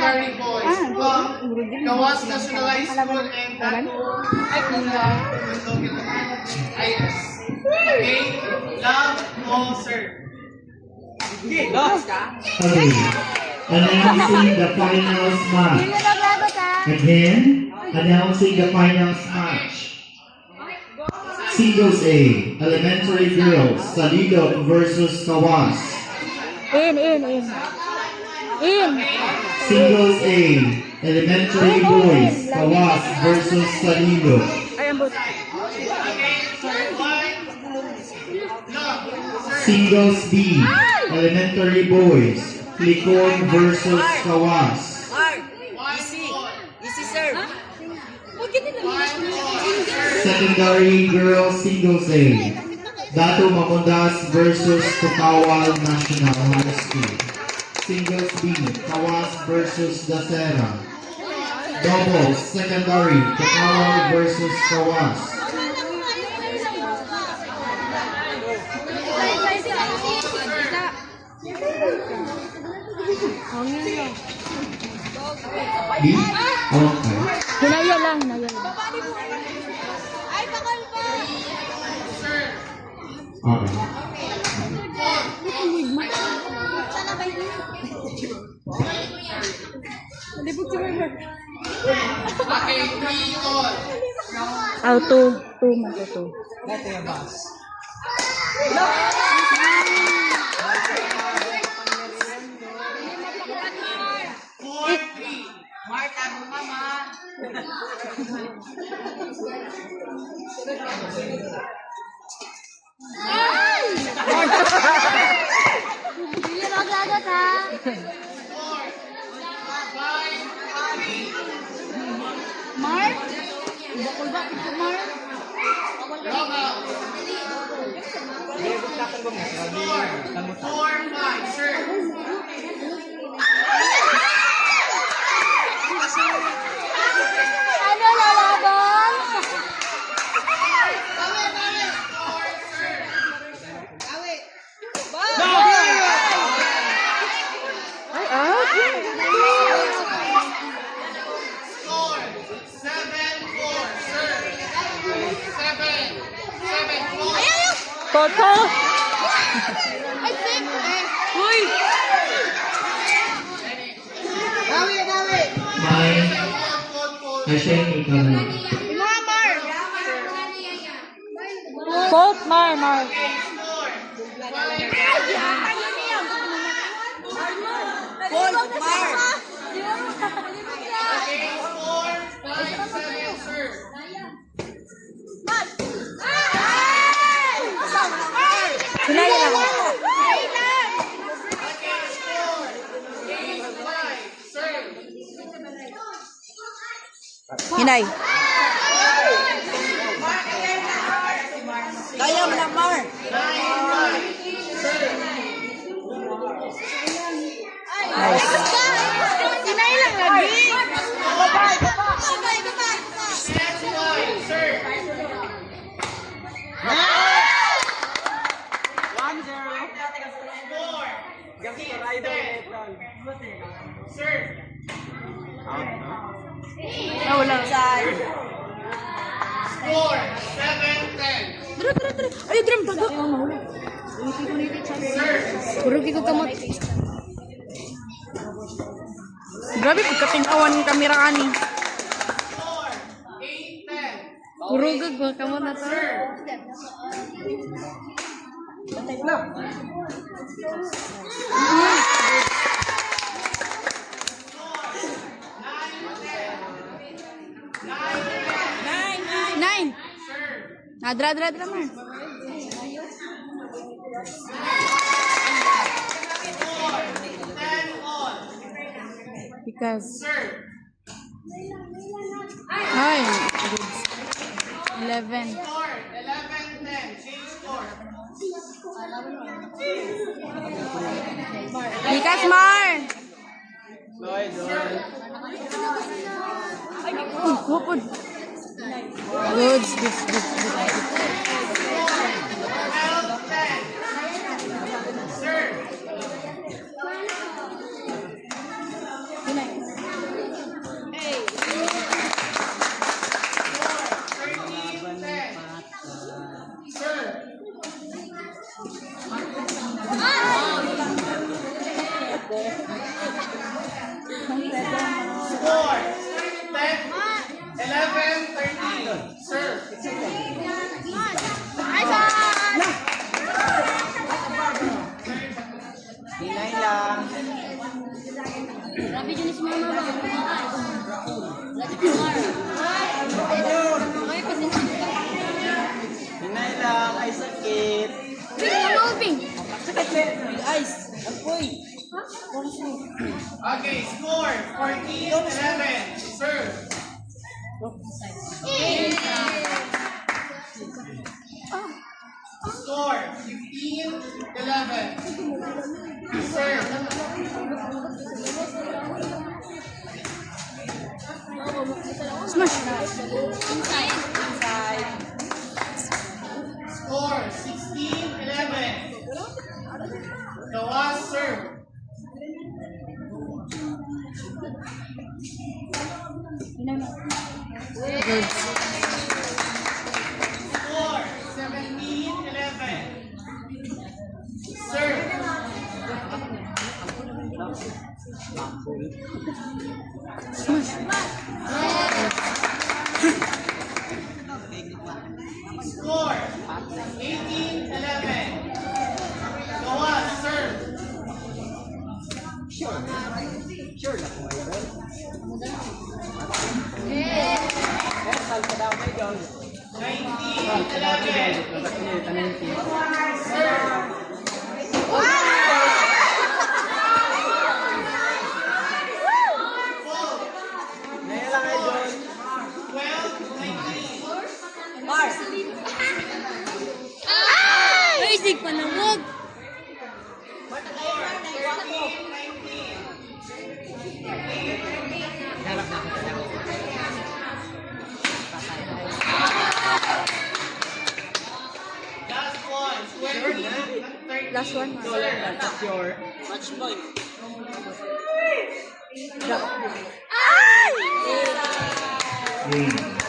secondary boys from Kawas Nationalized School and Tattoo IS. Okay? Love all, sir. Okay. Announcing the finals match. Again, announcing the finals match. Singles A, Elementary Girls, Salido versus Kawas. In. Singles A, Elementary Boys, Kawas versus Salido. Singles B, Elementary Boys, Likon versus Kawas. Easy serve. Secondary Girls Singles A, Dato Mamundas versus Tukawal National High School. Singles B, Kawas versus Dasera. Doubles Secondary, Tukawal versus Kawas. B? Okay. Hinaya lang. Ay, bakal pa. Okay. Sana ba yun? Malibog si Weber. Okay, 3 all. Oh, two man to. Marta, mama. Hindi mo gagat ha. Mark? Bakul ba ito, Mark? Wrong out. 4-5, sir. Ano lalaban? Ay, Score 7-4, sir. 7-4. Toto? Uy! May Asheni ka na. Colt, Mar. Paul, Mar. Score 5-7, sir. Hinaya lang. Sir. Hinay. Kaya mo na, Mar. 9-5, Hinay lang lagi. 10-5, sir. Sir. Wala. Score 7-10. Ay, drum bago. Sir. Puro ko kamot. Grabe pagkating-awan ng kamera ani. Score 8-10. Puro gag kamot na to. Sir. Nine. Dra Mar. Because Sir. ay 11. Score 11-10. Change score. Because Mar. Oh, kupod. Goods. Good. 12-10. Sir. Score 10, 11, 13. Serve. Hinay lang. Grabe dyan si mama. Hinay lang. Ay, sakit. Moving. Ice. Apoy. Okay, score 14, 11. Serve. Score 15, 11. Serve. Smash. Score 16, 11. Gawas, serve. Score 17, 11. Serve. Score 18, 11. Gawas, serve. Sure na po, idol. Sal ka daw, idol. 19, 11. Hinay lang, idol. 12, 19. Mars. Basic pa na wag. Score 13, 19. Last one, 20, 13. Last one. That's your match point. Game.